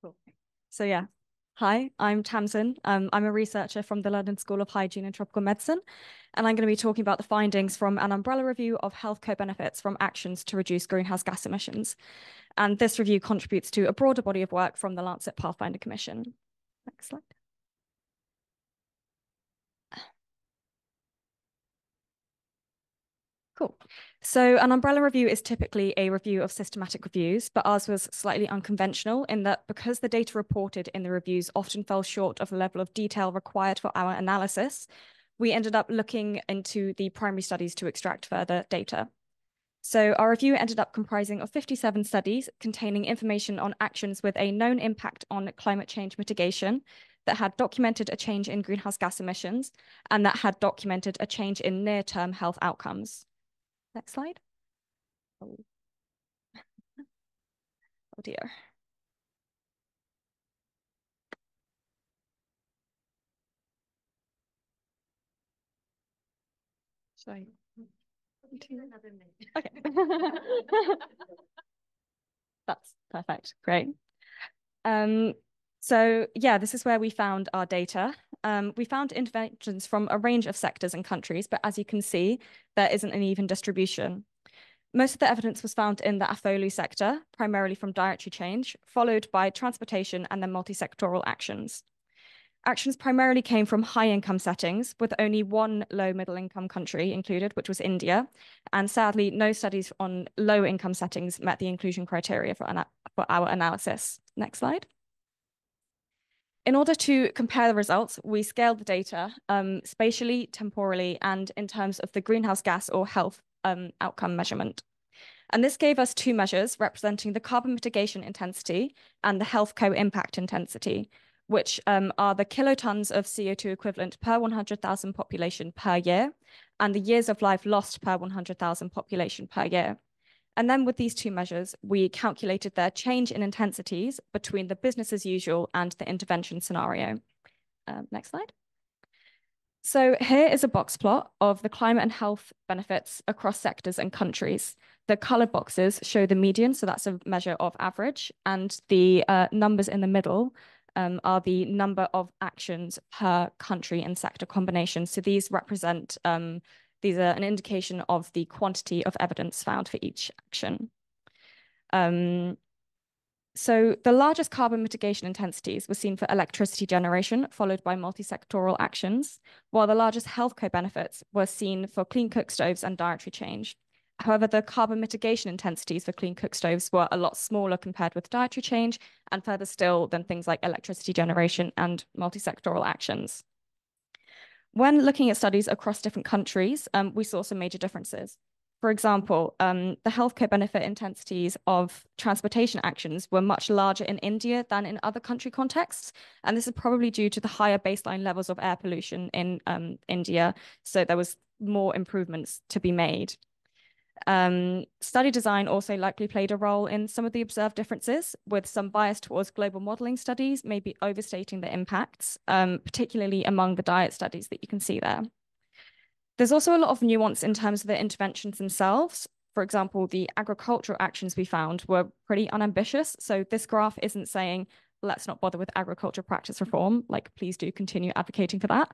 Cool. So yeah, hi, I'm Tamzin. I'm a researcher from the London School of Hygiene and Tropical Medicine, and I'm going to be talking about the findings from an umbrella review of health co-benefits from actions to reduce greenhouse gas emissions. And this review contributes to a broader body of work from the Lancet Pathfinder Commission. Next slide. Cool. So an umbrella review is typically a review of systematic reviews, but ours was slightly unconventional in that because the data reported in the reviews often fell short of the level of detail required for our analysis, we ended up looking into the primary studies to extract further data. So our review ended up comprising of 57 studies containing information on actions with a known impact on climate change mitigation that had documented a change in greenhouse gas emissions and that had documented a change in near-term health outcomes. Next slide. Oh, oh dear. Should I continue? Another minute. Okay. That's perfect. Great. Um, so yeah, this is where we found our data. We found interventions from a range of sectors and countries, but as you can see, there isn't an even distribution. Most of the evidence was found in the AFOLU sector, primarily from dietary change, followed by transportation and then multi-sectoral actions. Actions primarily came from high income settings, with only one low middle income country included, which was India. And sadly, no studies on low income settings met the inclusion criteria for our analysis. Next slide. In order to compare the results, we scaled the data spatially, temporally, and in terms of the greenhouse gas or health outcome measurement. And this gave us two measures representing the carbon mitigation intensity and the health co-impact intensity, which are the kilotons of CO2 equivalent per 100,000 population per year and the years of life lost per 100,000 population per year. And then with these two measures, we calculated their change in intensities between the business as usual and the intervention scenario. Next slide. So here is a box plot of the climate and health benefits across sectors and countries. The colored boxes show the median, so that's a measure of average, and the numbers in the middle are the number of actions per country and sector combination. So these represent, these are an indication of the quantity of evidence found for each action. So the largest carbon mitigation intensities were seen for electricity generation, followed by multi-sectoral actions, while the largest health co-benefits were seen for clean cook stoves and dietary change. However, the carbon mitigation intensities for clean cook stoves were a lot smaller compared with dietary change, and further still than things like electricity generation and multi-sectoral actions. When looking at studies across different countries, we saw some major differences. For example, the healthcare benefit intensities of transportation actions were much larger in India than in other country contexts. And this is probably due to the higher baseline levels of air pollution in India. So there was more improvements to be made. Study design also likely played a role in some of the observed differences, with some bias towards global modeling studies, maybe overstating the impacts, particularly among the diet studies that you can see there. There's also a lot of nuance in terms of the interventions themselves. For example, the agricultural actions we found were pretty unambitious. So this graph isn't saying, let's not bother with agriculture practice reform, like please do continue advocating for that.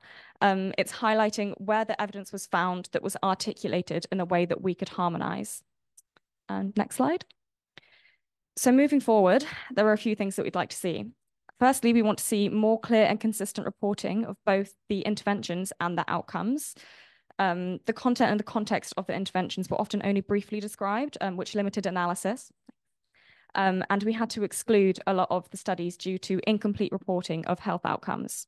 It's highlighting where the evidence was found that was articulated in a way that we could harmonize. And next slide. So moving forward, there are a few things that we'd like to see. Firstly, we want to see more clear and consistent reporting of both the interventions and the outcomes. The content and the context of the interventions were often only briefly described, which limited analysis. And we had to exclude a lot of the studies due to incomplete reporting of health outcomes.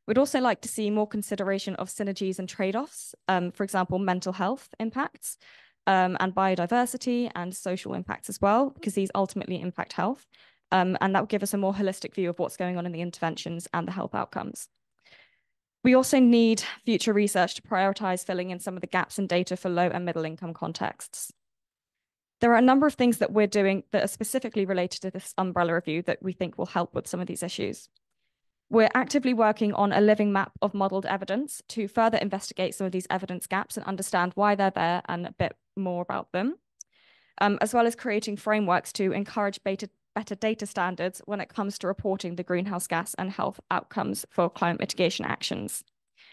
We'd also like to see more consideration of synergies and trade-offs, for example, mental health impacts, and biodiversity and social impacts as well, because these ultimately impact health. And that would give us a more holistic view of what's going on in the interventions and the health outcomes. We also need future research to prioritize filling in some of the gaps in data for low and middle income contexts. There are a number of things that we're doing that are specifically related to this umbrella review that we think will help with some of these issues. We're actively working on a living map of modeled evidence to further investigate some of these evidence gaps and understand why they're there and a bit more about them, as well as creating frameworks to encourage better data standards when it comes to reporting the greenhouse gas and health outcomes for climate mitigation actions.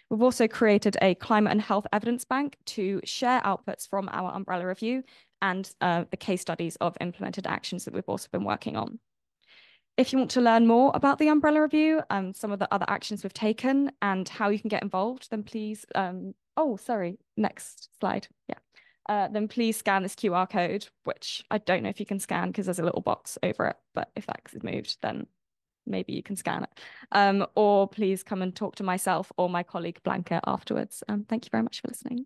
We've also created a climate and health evidence bank to share outputs from our umbrella review and the case studies of implemented actions that we've also been working on. If you want to learn more about the umbrella review, some of the other actions we've taken and how you can get involved, then please, next slide. Yeah. Then please scan this QR code, which I don't know if you can scan because there's a little box over it, but if that is moved, then maybe you can scan it. Or please come and talk to myself or my colleague Blanca afterwards. Thank you very much for listening.